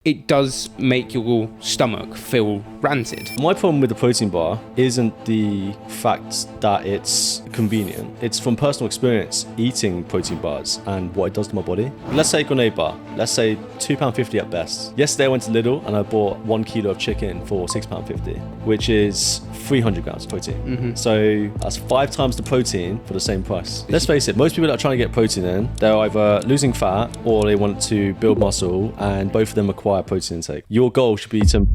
it does make your stomach feel rancid. My problem with the protein bar isn't the fact that it's convenient. It's from personal experience eating protein bars and what it does to my body. Let's say a grenade bar. Let's say £2.50 at best. Yesterday I went to Lidl and I bought 1 kilo of chicken for £6.50, which is 300 grams of protein. So that's 5 times the protein for the same price. Let's face it, most people that are trying to get protein in, they're either losing fat or they want to build muscle, and both of them require protein intake. Your goal should be to...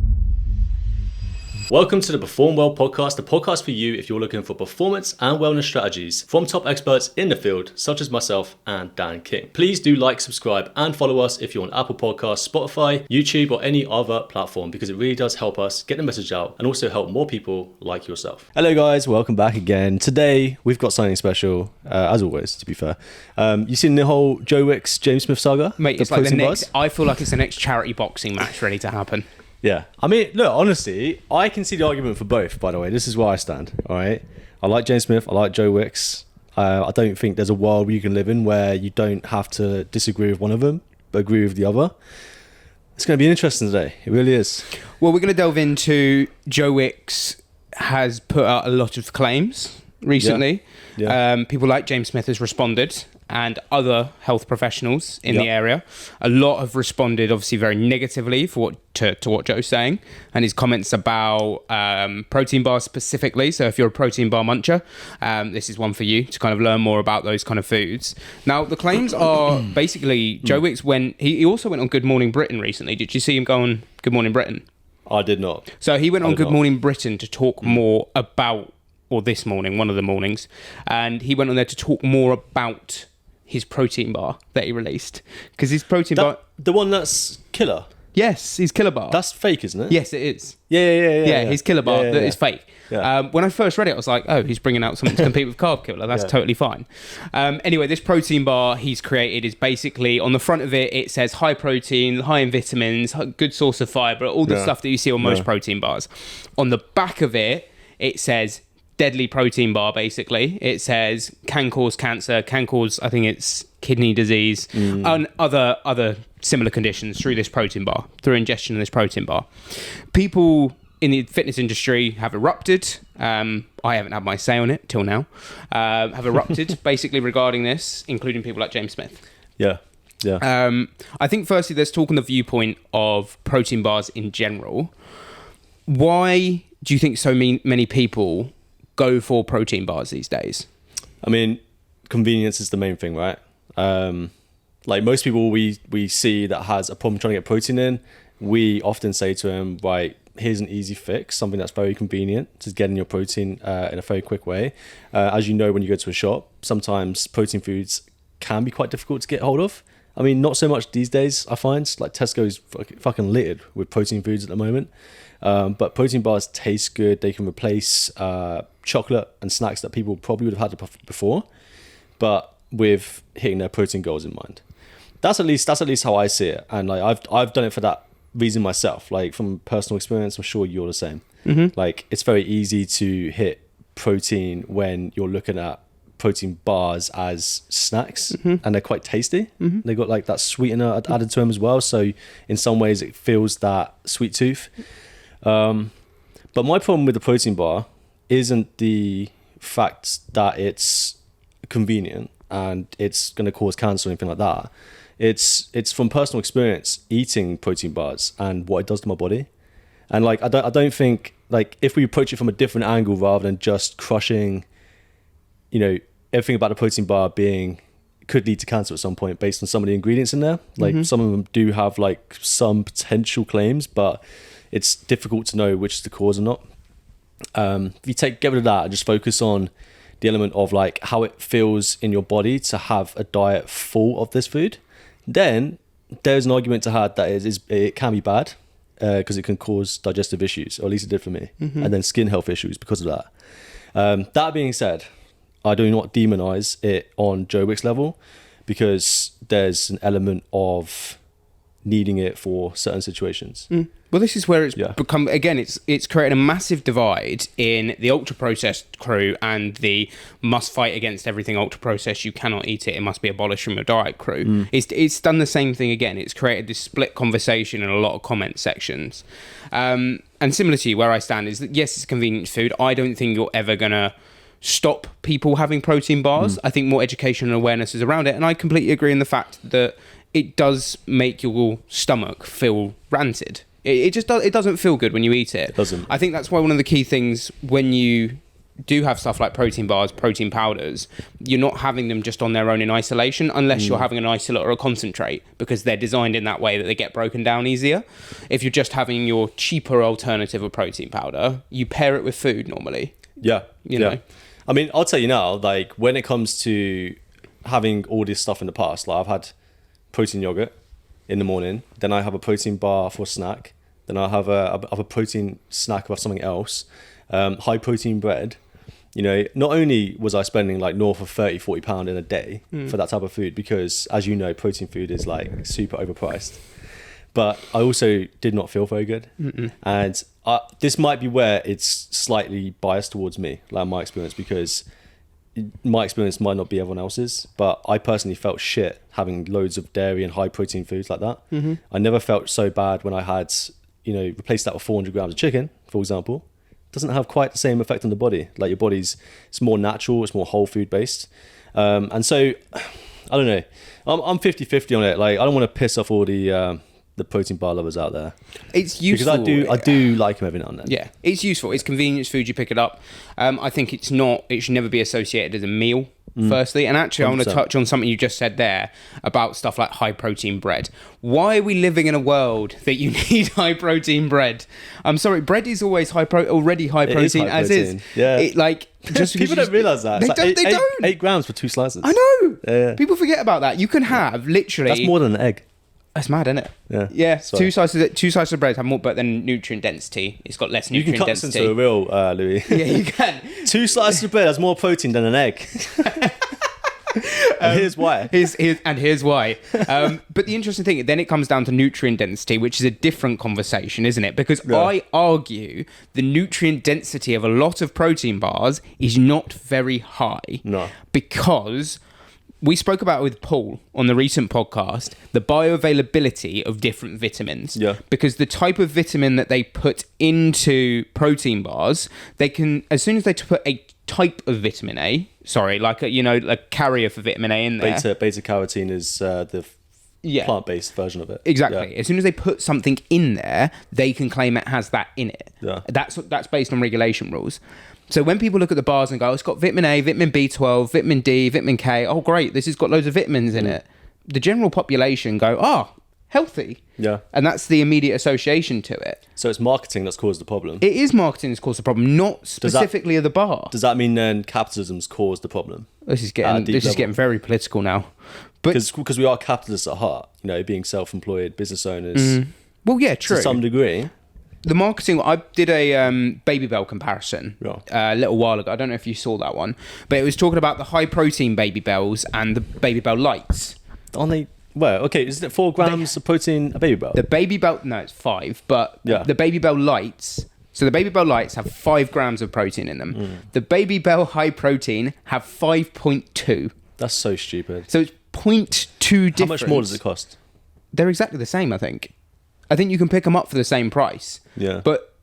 Welcome to the PerformWell podcast, the podcast for you if you're looking for performance and wellness strategies from top experts in the field, such as myself and Dan King. Please do like, subscribe, and follow us if you're on Apple Podcasts, Spotify, YouTube, or any other platform, because it really does help us get the message out and also help more people like yourself. Hello guys, welcome back again. Today, we've got something special, as always, to be fair. You seen the whole Joe Wicks, James Smith saga? Mate, it's like the next, I feel like it's the next charity boxing match ready to happen. Yeah, I mean, look, honestly, I can see the argument for both, by the way. This is where I stand, all right? I like James Smith, I like Joe Wicks. I don't think there's a world where you can live in where you don't have to disagree with one of them, but agree with the other. It's going to be interesting today. It really is. Well, we're going to delve into Joe Wicks has put out a lot of claims recently. Yeah. People like James Smith has responded, and other health professionals in the area. A lot have responded, obviously, very negatively to what Joe's saying, and his comments about protein bars specifically. So if you're a protein bar muncher, this is one for you to kind of learn more about those kind of foods. Now, the claims are basically, Joe Wicks he also went on Good Morning Britain recently. Did you see him go on Good Morning Britain? I did not. So he went on Good Morning Britain to talk more about, or this morning, one of the mornings, and he went on there to talk more about his protein bar that he released, because his protein bar, the one that's killer. Yes, his killer bar. That's fake, isn't it? Yes, it is. Yeah. His killer bar that is fake. Yeah. When I first read it, I was like, oh, he's bringing out something to compete with Carb Killer. That's totally fine. Anyway, this protein bar he's created is basically, on the front of it, it says high protein, high in vitamins, good source of fiber, all the stuff that you see on most protein bars. On the back of it, it says deadly protein bar, basically. It says can cause cancer, can cause, I think it's kidney disease, and other similar conditions through this protein bar, through ingestion of this protein bar. People in the fitness industry have erupted. I haven't had my say on it till now. Have erupted basically regarding this, including people like James Smith. Yeah. I think firstly, there's talk on the viewpoint of protein bars in general. Why do you think so many people go for protein bars these days? I mean, convenience is the main thing, right? Like most people we see that has a problem trying to get protein in, we often say to them, right, here's an easy fix, something that's very convenient to get in your protein in a very quick way. As you know, when you go to a shop, sometimes protein foods can be quite difficult to get hold of. I mean, not so much these days, I find. Like Tesco's fucking littered with protein foods at the moment. But protein bars taste good. They can replace chocolate and snacks that people probably would have had before, but with hitting their protein goals in mind. That's at least how I see it. And like I've done it for that reason myself. Like from personal experience, I'm sure you're the same. Like it's very easy to hit protein when you're looking at protein bars as snacks, and they're quite tasty. They got like that sweetener added to them as well, so in some ways it fills that sweet tooth. But my problem with the protein bar isn't the fact that it's convenient and it's going to cause cancer or anything like that. It's from personal experience eating protein bars and what it does to my body. And like I don't think, like, if we approach it from a different angle rather than just crushing, you know, everything about the protein bar being could lead to cancer at some point based on some of the ingredients in there. Like some of them do have like some potential claims, but it's difficult to know which is the cause or not. If you get rid of that and just focus on the element of like how it feels in your body to have a diet full of this food, then there's an argument to have that it can be bad because it can cause digestive issues, or at least it did for me, and then skin health issues because of that. That being said, I do not demonize it on Joe Wicks level, because there's an element of needing it for certain situations. Well, this is where it's become, again, it's created a massive divide in the ultra-processed crew and the must fight against everything ultra-processed, you cannot eat it, it must be abolished from your diet crew. It's done the same thing again. It's created this split conversation in a lot of comment sections. And similar to you, where I stand is that, yes, it's convenient food. I don't think you're ever going to stop people having protein bars. I think more education and awareness is around it. And I completely agree in the fact that it does make your stomach feel rancid. It just does. It doesn't feel good when you eat it. It doesn't. I think that's why one of the key things when you do have stuff like protein bars, protein powders, you're not having them just on their own in isolation unless you're having an isolate or a concentrate, because they're designed in that way that they get broken down easier. If you're just having your cheaper alternative of protein powder, you pair it with food normally. Yeah. You know? I mean, I'll tell you now, like when it comes to having all this stuff in the past, like I've had protein yogurt in the morning, then I have a protein bar for snack, then I have a protein snack of something else, high protein bread. You know, not only was I spending like north of 30-40 pound in a day for that type of food, because as you know, protein food is like super overpriced, but I also did not feel very good. And this might be where it's slightly biased towards me, like my experience, because my experience might not be everyone else's, but I personally felt shit having loads of dairy and high protein foods like that. I never felt so bad when I had, you know, replaced that with 400 grams of chicken, for example. It doesn't have quite the same effect on the body. Like your body's, it's more natural, it's more whole food based. And so, I don't know, I'm 50-50 on it. Like, I don't want to piss off all the protein bar lovers out there. It's useful. Because I do like them every now and then. Yeah, it's useful. It's convenience food. You pick it up. I think it should never be associated as a meal, firstly. And actually, 100%. I want to touch on something you just said there about stuff like high protein bread. Why are we living in a world that you need high protein bread? I'm sorry, bread is always already high protein as is. Yeah. It, like, just people don't realise that. They don't. 8 grams for 2 slices. I know. Yeah. People forget about that. You can have literally... That's more than an egg. That's mad, isn't it? Yeah. Yeah. Sorry. Two slices of bread have more, but then nutrient density. It's got less nutrient density. You can cut this into a real, Louis. Yeah, you can. 2 slices of bread has more protein than an egg. And here's why. Here's why. But the interesting thing, then it comes down to nutrient density, which is a different conversation, isn't it? Because I argue the nutrient density of a lot of protein bars is not very high. No. Because... we spoke about it with Paul on the recent podcast, the bioavailability of different vitamins. Yeah. Because the type of vitamin that they put into protein bars, they can, as soon as they put a type of vitamin A, like a carrier for vitamin A in there. Beta carotene is the plant-based version of it. Exactly. Yeah. As soon as they put something in there, they can claim it has that in it. Yeah. That's based on regulation rules. So when people look at the bars and go, it's got vitamin A, vitamin B12, vitamin D, vitamin K, oh great, this has got loads of vitamins in it. The general population go, healthy. Yeah. And that's the immediate association to it. So it's marketing that's caused the problem. It is marketing that's caused the problem, not specifically of the bar. Does that mean then capitalism's caused the problem? This is getting very political now. Because we are capitalists at heart, being self-employed business owners. Well, yeah, true. To some degree. The marketing, I did a Babybel comparison a little while ago. I don't know if you saw that one, but it was talking about the high protein Babybels and the Babybel lights. Aren't they? Well, okay, isn't it 4 grams of protein a Babybel? The Babybel, no, it's 5, but the Babybel lights. So the Babybel lights have 5 grams of protein in them. The Babybel high protein have 5.2. That's so stupid. So it's 0.2 difference. How much more does it cost? They're exactly the same, I think. I think you can pick them up for the same price. Yeah. But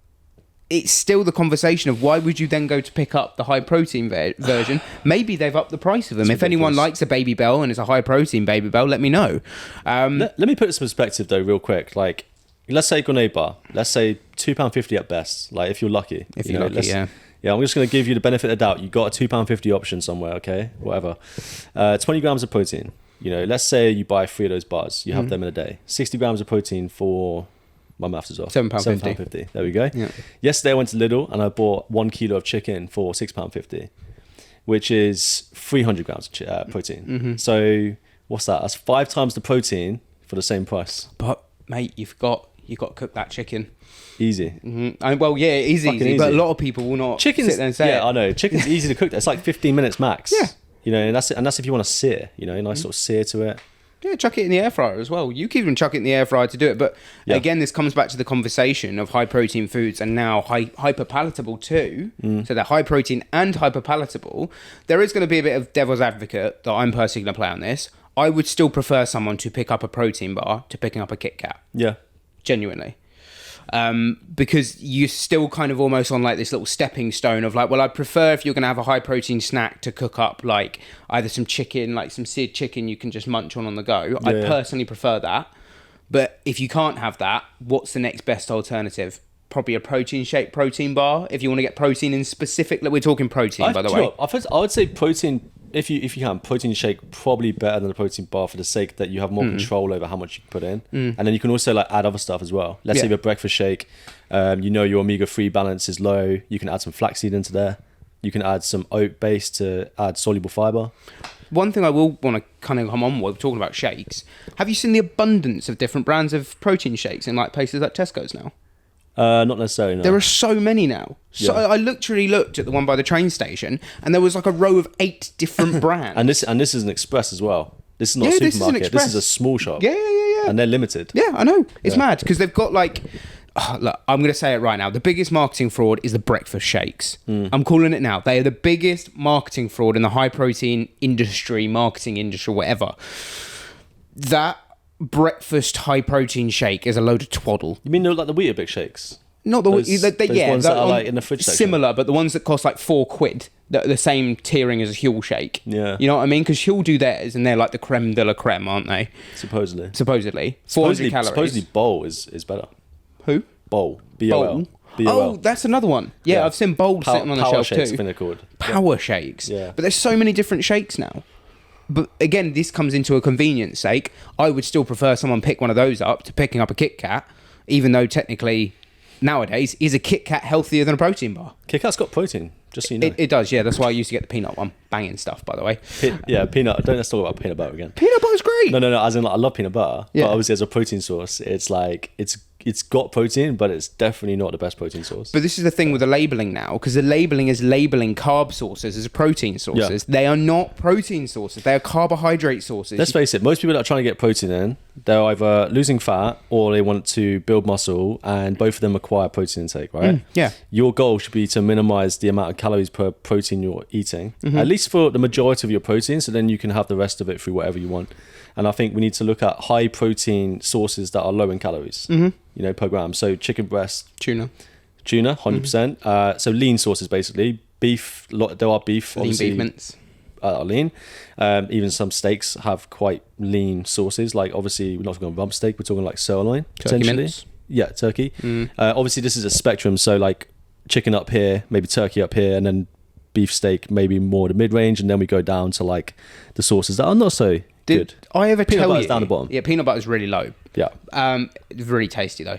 it's still the conversation of why would you then go to pick up the high protein version? Maybe they've upped the price of them. If anyone likes a Babybel and it's a high protein Babybel, let me know. Let me put this in perspective though, real quick. Like, let's say Gourmet Bar. Let's say £2.50 at best. Like, if you're lucky. If you're lucky, yeah. Yeah, I'm just going to give you the benefit of the doubt. You got a £2.50 option somewhere, okay? Whatever. 20 grams of protein. Let's say you buy 3 of those bars. You have them in a day. 60 grams of protein for, my maths is off. £7.50. There we go. Yeah. Yesterday I went to Lidl and I bought 1 kilo of chicken for £6.50, which is 300 grams of protein. So what's that? That's 5 times the protein for the same price. But mate, you've got to cook that chicken. Easy. Well, yeah, it is easy, but a lot of people will not sit there and say it. I know. Chicken's easy to cook. It's like 15 minutes max. Yeah. And that's if you want to sear, a nice sort of sear to it. Yeah, chuck it in the air fryer as well. You can even chuck it in the air fryer to do it. But again, this comes back to the conversation of high protein foods and now hyper palatable too. So they're high protein and hyper palatable. There is going to be a bit of devil's advocate that I'm personally going to play on this. I would still prefer someone to pick up a protein bar to picking up a Kit Kat. Yeah. Genuinely. Because you're still kind of almost on like this little stepping stone of like, well, I'd prefer if you're going to have a high protein snack to cook up like either some chicken, like some seared chicken you can just munch on the go. I personally prefer that. But if you can't have that, what's the next best alternative? Probably a protein shake, protein bar. If you want to get protein in specific, like we're talking protein, by the way. I would say protein. If you can, protein shake probably better than a protein bar for the sake that you have more control over how much you can put in, and then you can also like add other stuff as well. Let's say your breakfast shake, your omega-3 balance is low. You can add some flaxseed into there. You can add some oat base to add soluble fiber. One thing I will want to kind of come on with talking about shakes. Have you seen the abundance of different brands of protein shakes in like places like Tesco's now? Not necessarily, no. There are so many now. So I literally looked at the one by the train station and there was like a row of 8 different brands. and this is an express as well. This is not a supermarket. This is a small shop. Yeah. And they're limited. Yeah, I know. It's mad because they've got like... look, I'm going to say it right now. The biggest marketing fraud is the breakfast shakes. I'm calling it now. They are the biggest marketing fraud in the high protein industry, marketing industry, whatever. That breakfast high protein shake is a load of twaddle. You mean like the Weetabix shakes? Not the those ones that are like in the fridge section. Similar, but the ones that cost like £4, the same tiering as a Huel shake. Yeah, you know what I mean? Because Huel do theirs, and they're like the creme de la creme, aren't they? Supposedly 400 calories. Supposedly Bowl is better. Who? Bowl. B-O-L. Oh, that's another one. Yeah, I've seen Bowl sitting on the shelf shakes, too. I think they're called. Power shakes. Yeah. But there's so many different shakes now. But again, this comes into a convenience sake. I would still prefer someone pick one of those up to picking up a Kit Kat, even though technically nowadays is a Kit Kat healthier than a protein bar. Kit Kat's got protein, just so you know. It does, yeah. That's why I used to get the peanut one. Banging stuff, by the way. Peanut. Let's talk about peanut butter again. Peanut butter's great. No. As in, like, I love peanut butter, but obviously as a protein source, it's like it's got protein, but it's definitely not the best protein source. But this is the thing with the labeling now, because the labeling is labeling carb sources as protein sources. They are not protein sources. They are carbohydrate sources. Let's face it, most people that are trying to get protein in, they're either losing fat or they want to build muscle, and both of them require protein intake, right? Yeah. Your goal should be to minimize the amount of calories per protein you're eating, at least for the majority of your protein, so then you can have the rest of it through whatever you want. And I think we need to look at high protein sources that are low in calories, per gram. So chicken breast, tuna, 100%. So lean sources, basically. Beef, there are beef. Lean beef mince. Are lean. Even some steaks have quite lean sources. Like, obviously, we're not talking rump steak. We're talking like sirloin, potentially. Mince. Yeah, turkey. Obviously, this is a spectrum. So like chicken up here, maybe turkey up here, and then beef steak maybe more the mid-range, and then we go down to like the sources that are not so good. I ever peanut tell butter's you? Down the bottom. Yeah, peanut butter's really low. Yeah. It's really tasty though.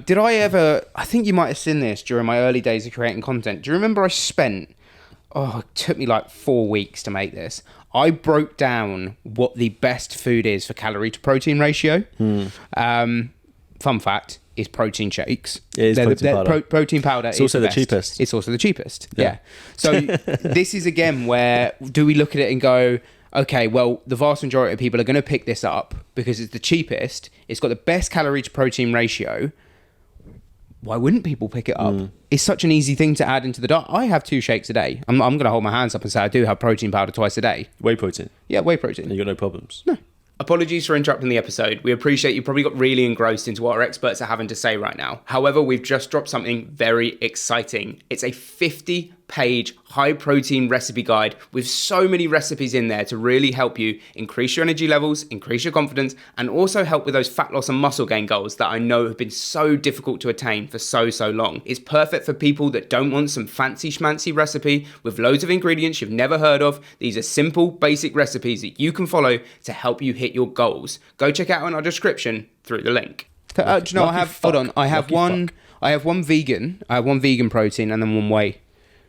Did I ever? I think you might have seen this during my early days of creating content. Do you remember I spent? Oh, it took me like 4 weeks to make this. I broke down what the best food is for calorie to protein ratio. Fun fact is protein shakes. It is protein powder. Protein powder. It's also the cheapest. It's also the cheapest. Yeah. So this is again where do we look at it and go, okay, well, the vast majority of people are going to pick this up because it's the cheapest. It's got the best calorie to protein ratio. Why wouldn't people pick it up? It's such an easy thing to add into the diet. I have 2 shakes a day. I'm going to hold my hands up and say I do have protein powder twice a day. Whey protein. Yeah, whey protein. And you got no problems. No. Apologies for interrupting the episode. We appreciate you probably got really engrossed into what our experts are having to say right now. However, we've just dropped something very exciting. It's a 50-page high-protein recipe guide with so many recipes in there to really help you increase your energy levels, increase your confidence, and also help with those fat loss and muscle gain goals that I know have been so difficult to attain for so long. It's perfect for people that don't want some fancy schmancy recipe with loads of ingredients you've never heard of. These are simple, basic recipes that you can follow to help you hit your goals. Go check out in our description through the link. Do you know, I have one vegan. I have one vegan protein and then one whey.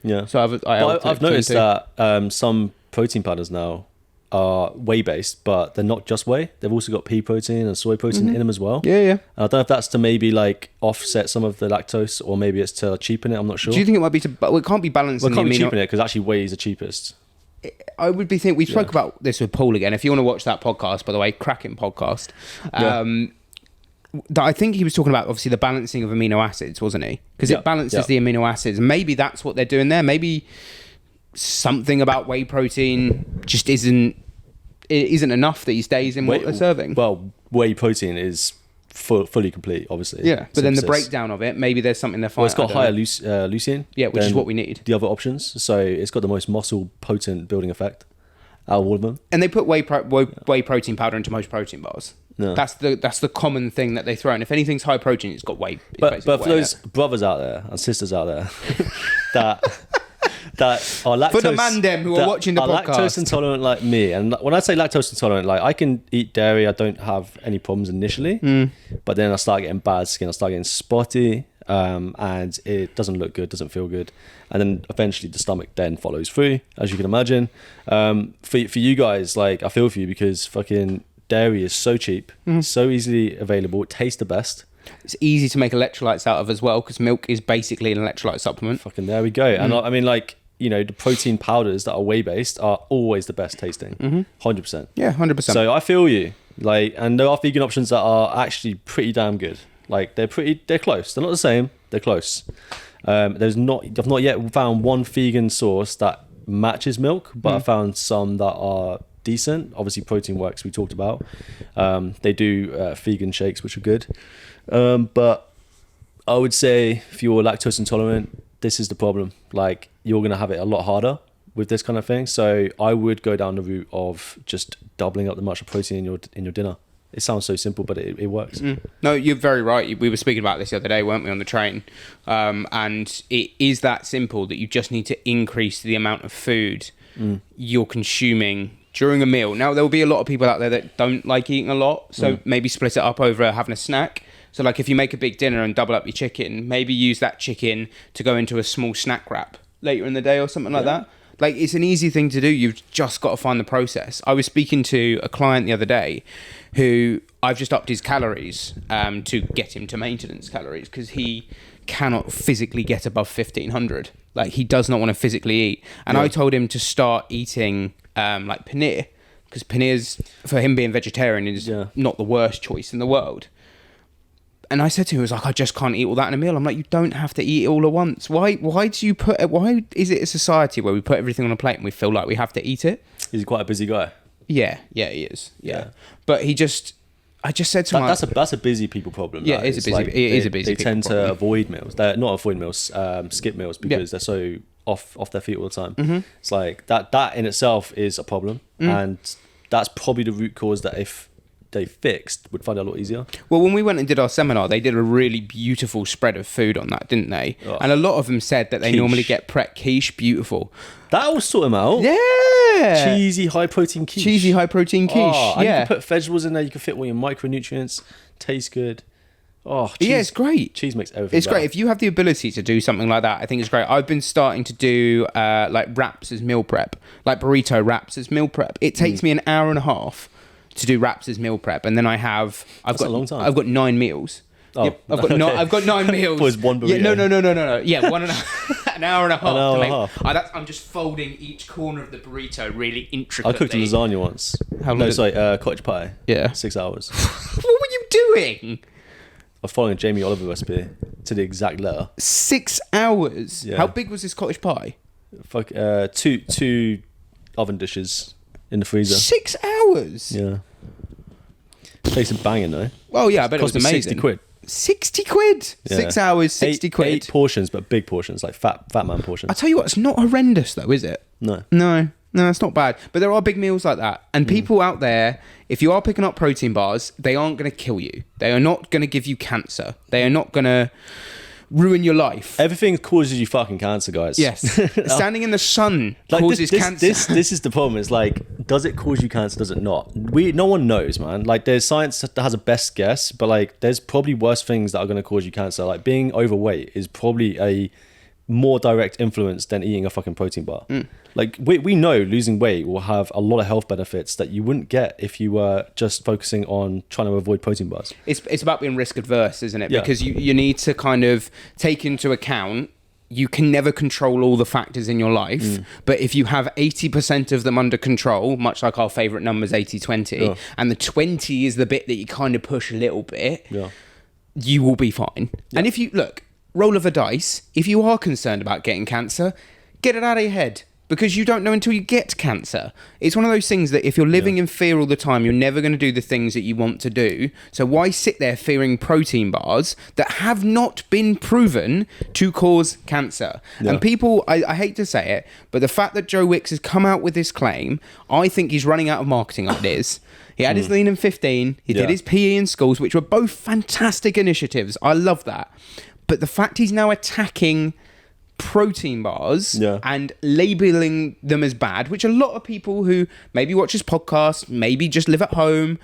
Yeah. So I've noticed that some protein powders now are whey based, but they're not just whey. They've also got pea protein and soy protein in them as well. Yeah. And I don't know if that's to maybe like offset some of the lactose, or maybe it's to cheapen it. I'm not sure. Do you think it might be to? Well, it can't be balanced. Well, it can't be cheapen it because actually whey is the cheapest. I would be thinking, we spoke about this with Paul again. If you want to watch that podcast, by the way, cracking podcast. That I think he was talking about, obviously, the balancing of amino acids, wasn't he? Because it balances the amino acids. Maybe that's what they're doing there. Maybe something about whey protein just isn't enough these days in what they're serving. Well, whey protein is fully complete, obviously. Yeah, but then the breakdown of it, maybe there's something they're finding. Well, it's got higher leucine. Yeah, which is what we need. The other options. So it's got the most muscle potent building effect out of all of them. And they put whey protein powder into most protein bars. No. That's the common thing that they throw in. If anything's high protein, it's got whey. But for those brothers out there and sisters out there that are lactose, for the man them who are watching the podcast, lactose intolerant like me, and when I say lactose intolerant, like I can eat dairy, I don't have any problems initially, but then I start getting bad skin, I start getting spotty, and it doesn't look good, doesn't feel good, and then eventually the stomach then follows through, as you can imagine. For you guys, like I feel for you because fucking dairy is so cheap, so easily available, it tastes the best. It's easy to make electrolytes out of as well, because milk is basically an electrolyte supplement. Fucking there we go. And I mean, like, you know, the protein powders that are whey based are always the best tasting. 100%. Yeah, 100%. So I feel you. Like, and there are vegan options that are actually pretty damn good. Like they're close. They're not the same. They're close. I've not yet found one vegan source that matches milk, but I found some that are decent. Obviously, Protein Works we talked about. They do vegan shakes, which are good. But I would say if you're lactose intolerant, this is the problem. Like you're going to have it a lot harder with this kind of thing. So I would go down the route of just doubling up the amount of protein in your dinner. It sounds so simple, but it works. No, you're very right. We were speaking about this the other day, weren't we, on the train? And it is that simple that you just need to increase the amount of food you're consuming during a meal. Now, there will be a lot of people out there that don't like eating a lot, so maybe split it up over having a snack. So like if you make a big dinner and double up your chicken, maybe use that chicken to go into a small snack wrap later in the day or something like that. Like it's an easy thing to do. You've just got to find the process. I was speaking to a client the other day who I've just upped his calories to get him to maintenance calories because he cannot physically get above 1,500. Like he does not want to physically eat. And I told him to start eating like paneer, because paneer's, for him being vegetarian, is not the worst choice in the world. And I said to him, I was like, I just can't eat all that in a meal. I'm like, you don't have to eat it all at once. Why is it a society where we put everything on a plate and we feel like we have to eat it? He's quite a busy guy. Yeah, he is. Yeah. But I just said to him, that's a busy people problem. Yeah, it is a busy They tend to avoid meals. They're not avoid meals, skip meals because they're so off their feet all the time. It's like that in itself is a problem, and that's probably the root cause that if they fixed would find it a lot easier. Well, when we went and did our seminar, they did a really beautiful spread of food on that, didn't they? Oh. And a lot of them said that they normally get quiche, beautiful. That will sort them out. Yeah. Cheesy, high protein quiche. Oh, and you can put vegetables in there. You can fit all your micronutrients. Tastes good. Oh, cheese, yeah, it's great. Cheese makes everything It's better. great. If you have the ability to do something like that, I think it's great. I've been starting to do like wraps as meal prep, like burrito wraps as meal prep. It takes me an hour and a half to do wraps as meal prep, and then I've got a long time. I've got 9 meals. Oh, yep, I've got 9 meals. Was one burrito? Yeah, no. Yeah, an hour and a half. An hour and a half. I'm just folding each corner of the burrito really intricately. I cooked a lasagna once. How long? Cottage pie. Yeah. 6 hours. What were you doing? I was following a Jamie Oliver recipe to the exact letter. 6 hours. Yeah. How big was this cottage pie? Two oven dishes in the freezer. 6 hours. Yeah. Tasted banging though. Well, yeah, I bet it was amazing. 60 quid. 60 quid? Yeah. 6 hours, 60 quid. 8 portions, but big portions, like fat man portions. I tell you what, it's not horrendous though, is it? No, it's not bad. But there are big meals like that. And people out there, if you are picking up protein bars, they aren't going to kill you. They are not going to give you cancer. They are not going to ruin your life. Everything causes you fucking cancer, guys. Yes. Standing in the sun causes cancer. This is the problem. It's like, does it cause you cancer? Does it not? No one knows, man. Like, there's science that has a best guess, but like, there's probably worse things that are going to cause you cancer. Like, being overweight is probably a more direct influence than eating a fucking protein bar. Like, we know losing weight will have a lot of health benefits that you wouldn't get if you were just focusing on trying to avoid protein bars. It's about being risk adverse, isn't it? Yeah. Because you need to kind of take into account you can never control all the factors in your life, but if you have 80% of them under control, much like our favorite numbers 80-20, and the 20 is the bit that you kind of push a little bit, you will be fine. And if you look, roll of the dice, if you are concerned about getting cancer, get it out of your head, because you don't know until you get cancer. It's one of those things that if you're living in fear all the time, you're never going to do the things that you want to do. So why sit there fearing protein bars that have not been proven to cause cancer? And people, I hate to say it, but the fact that Joe Wicks has come out with this claim, I think he's running out of marketing ideas. He had his Lean in 15, he did his PE in schools, which were both fantastic initiatives. I love that. But the fact he's now attacking protein bars and labeling them as bad, which a lot of people who maybe watch this podcast, maybe just live at home,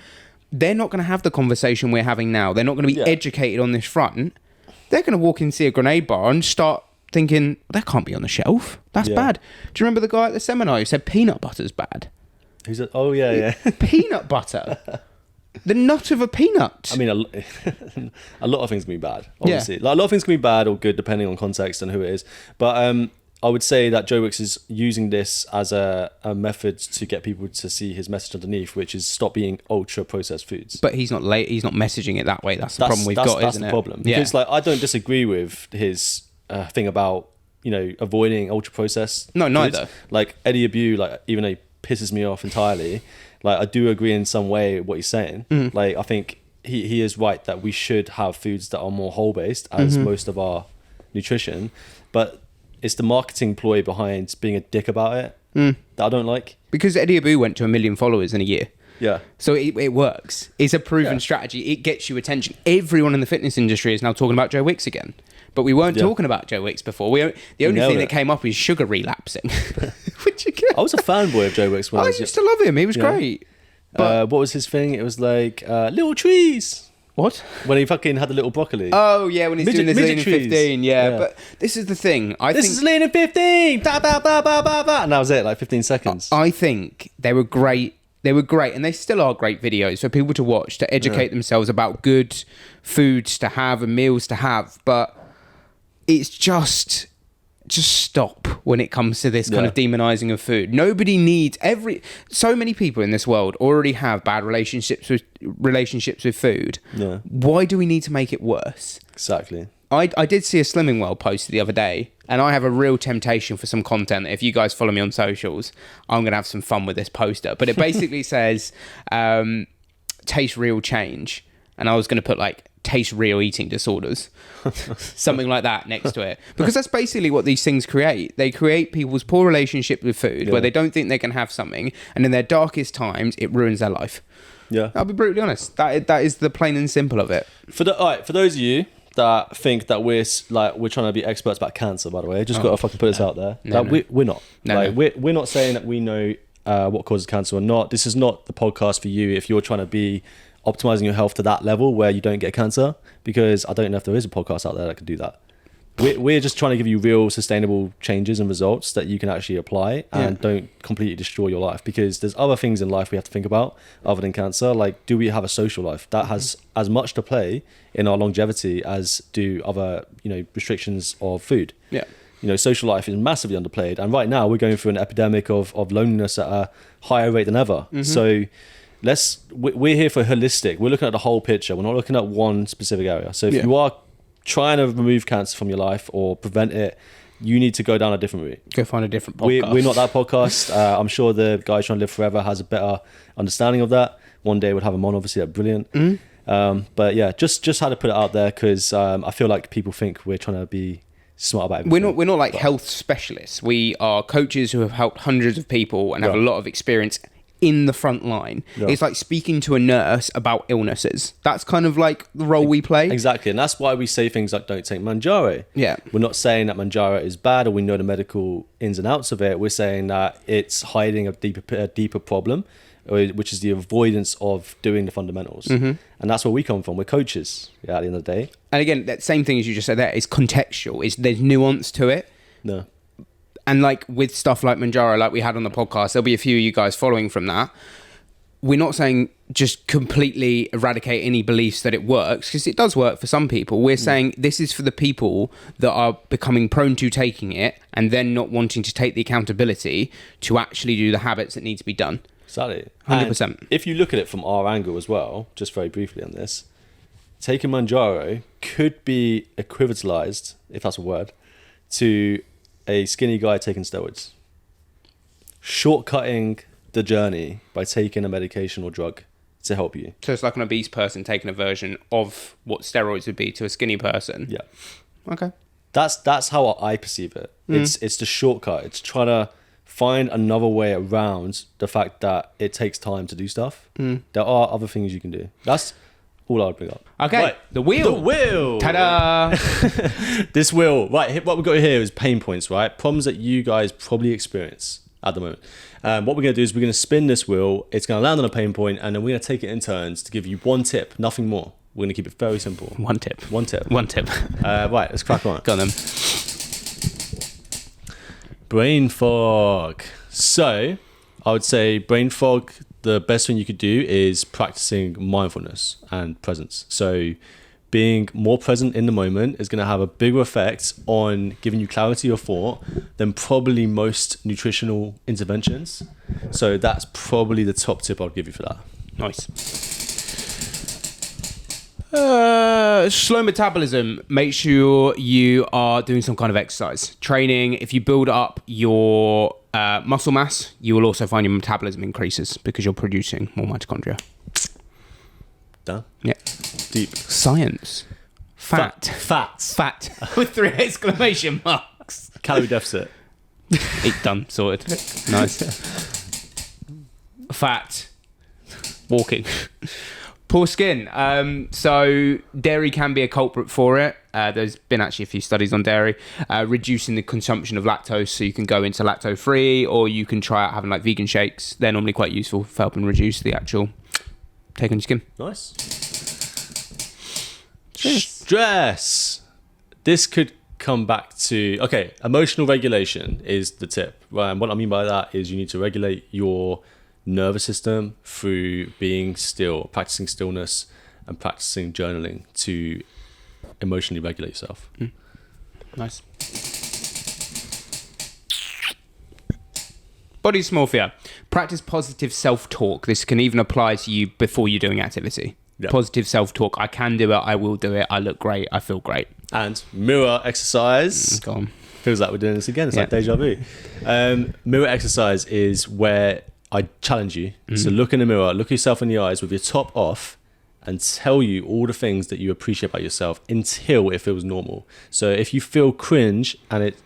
they're not going to have the conversation we're having now. They're not going to be educated on this front. They're going to walk in and see a grenade bar and start thinking, that can't be on the shelf. That's bad. Do you remember the guy at the seminar who said peanut butter's bad? Who's it? Oh, yeah. Peanut butter. The nut of a peanut. I mean, a lot of things can be bad, obviously. Like, a lot of things can be bad or good depending on context and who it is. But I would say that Joe Wicks is using this as a method to get people to see his message underneath, which is stop eating ultra processed foods. But he's not he's not messaging it that way. That's the problem we've got, isn't it? That's the problem. Because like, I don't disagree with his thing about, you know, avoiding ultra processed No, foods. neither. Like Eddie Abu, like, even though he pisses me off entirely, like, I do agree in some way what he's saying. Like, I think he is right that we should have foods that are more whole based as most of our nutrition, but it's the marketing ploy behind being a dick about it that I don't like. Because Eddie Abu went to 1 million followers in a year. Yeah. So it works. It's a proven strategy. It gets you attention. Everyone in the fitness industry is now talking about Joe Wicks again. But we weren't talking about Joe Wicks before. The only thing that came up is sugar relapsing. Which again, I was a fanboy of Joe Wicks when I used to love him. He was great. But what was his thing? It was like little trees. What? When he fucking had the little broccoli. Oh, yeah, when he's doing this Lean in 15. Yeah, but this is the thing. This is Lean in 15! Da, ba, ba, ba, ba, ba. And that was it, like 15 seconds. I think they were great. They were great, and they still are great videos for people to watch, to educate themselves about good foods to have and meals to have. But it's just stop when it comes to this kind of demonizing of food. Nobody needs so many people in this world already have bad relationships with food. Yeah. Why do we need to make it worse? Exactly. I did see a Slimming World post the other day, and I have a real temptation for some content. If you guys follow me on socials, I'm going to have some fun with this poster. But it basically says, taste real change. And I was going to put like, taste real eating disorders. Something like that next to it. Because that's basically what these things create. They create people's poor relationship with food, where they don't think they can have something. And in their darkest times, it ruins their life. Yeah. I'll be brutally honest. That is the plain and simple of it. For those of you that think that we're trying to be experts about cancer, by the way, just got to fucking put this out there. We're not. We're not saying that we know what causes cancer or not. This is not the podcast for you if you're trying to be optimizing your health to that level where you don't get cancer, because I don't know if there is a podcast out there that could do that. We're just trying to give you real sustainable changes and results that you can actually apply and don't completely destroy your life, because there's other things in life we have to think about other than cancer. Like, do we have a social life that has as much to play in our longevity as do other, restrictions of food? Yeah. Social life is massively underplayed, and right now we're going through an epidemic of loneliness at a higher rate than ever. So we're here for holistic. We're looking at the whole picture. We're not looking at one specific area. So if you are trying to remove cancer from your life or prevent it, you need to go down a different route. Go find a different podcast. We're not that podcast. I'm sure the guy trying to live forever has a better understanding of that. One day we'll have him on. Obviously, that's brilliant. But yeah, just had to put it out there, because I feel like people think we're trying to be smart about everything. We're not like health specialists. We are coaches who have helped hundreds of people and have a lot of experience in the front line. It's like speaking to a nurse about illnesses. That's kind of like the role we play. Exactly. And that's why we say things like, don't take Manjaro. Yeah. We're not saying that Manjaro is bad or we know the medical ins and outs of it. We're saying that it's hiding a deeper problem, which is the avoidance of doing the fundamentals. And that's where we come from. We're coaches at the end of the day. And again, that same thing as you just said there is contextual. There's nuance to it. No. And like with stuff like Manjaro, like we had on the podcast, there'll be a few of you guys following from that. We're not saying just completely eradicate any beliefs that it works, because it does work for some people. We're saying this is for the people that are becoming prone to taking it and then not wanting to take the accountability to actually do the habits that need to be done. Exactly. 100%. And if you look at it from our angle as well, just very briefly on this, taking Manjaro could be equivocalized, if that's a word, to a skinny guy taking steroids. Shortcutting the journey by taking a medication or drug to help you. So it's like an obese person taking a version of what steroids would be to a skinny person. Yeah. Okay. That's how I perceive it. It's the shortcut. It's trying to find another way around the fact that it takes time to do stuff. There are other things you can do. That's all I would bring up. Okay. Right. The wheel. The wheel. Ta-da! This wheel. Right. What we've got here is pain points, right? Problems that you guys probably experience at the moment. What we're going to do is we're going to spin this wheel. It's going to land on a pain point, and then we're going to take it in turns to give you one tip, nothing more. We're going to keep it very simple. One tip. One tip. Right, let's crack on. Go on then. Brain fog. So, I would say brain fog, the best thing you could do is practicing mindfulness and presence. So, being more present in the moment is going to have a bigger effect on giving you clarity of thought than probably most nutritional interventions. So that's probably the top tip I'll give you for that. Nice. Slow metabolism. Make sure you are doing some kind of exercise. Training, if you build up your muscle mass, you will also find your metabolism increases because you're producing more mitochondria. Done? Yeah. Deep. Science. Fat. With 3 exclamation marks. Calorie deficit. Done. Sorted. Nice. Fat. Walking. Poor skin. So dairy can be a culprit for it. There's been actually a few studies on dairy. Reducing the consumption of lactose, so you can go into lacto-free, or you can try out having like vegan shakes. They're normally quite useful for helping reduce the actual take on your skin. Nice. Stress. This could come back to, okay, emotional regulation is the tip. Right? And what I mean by that is you need to regulate your nervous system through being still, practicing stillness and practicing journaling to emotionally regulate yourself. Nice. Body dysmorphia. Practice positive self-talk. This can even apply to you before you're doing activity. Yep. Positive self-talk. I can do it. I will do it. I look great. I feel great. And mirror exercise. Go on. Feels like we're doing this again. It's like deja vu. Mirror exercise is where I challenge you. So look in the mirror, look yourself in the eyes with your top off and tell you all the things that you appreciate about yourself until it feels normal. So if you feel cringe and it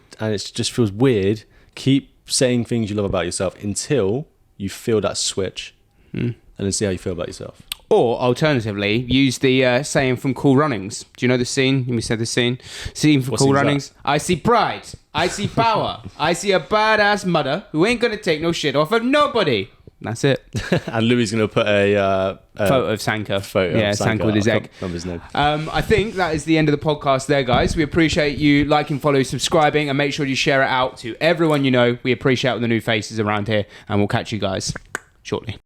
just feels weird, keep saying things you love about yourself until you feel that switch and then see how you feel about yourself. Or alternatively, use the saying from Cool Runnings. Do you know the scene? We said the scene. Scene from Cool Runnings. That? I see pride. I see power. I see a badass mother who ain't gonna take no shit off of nobody. That's it. And Louis gonna put a photo of Sanka. Sanka with his egg. Remember his name. I think that is the end of the podcast there, guys. We appreciate you liking, following, subscribing, and make sure you share it out to everyone you know. We appreciate all the new faces around here, and we'll catch you guys shortly.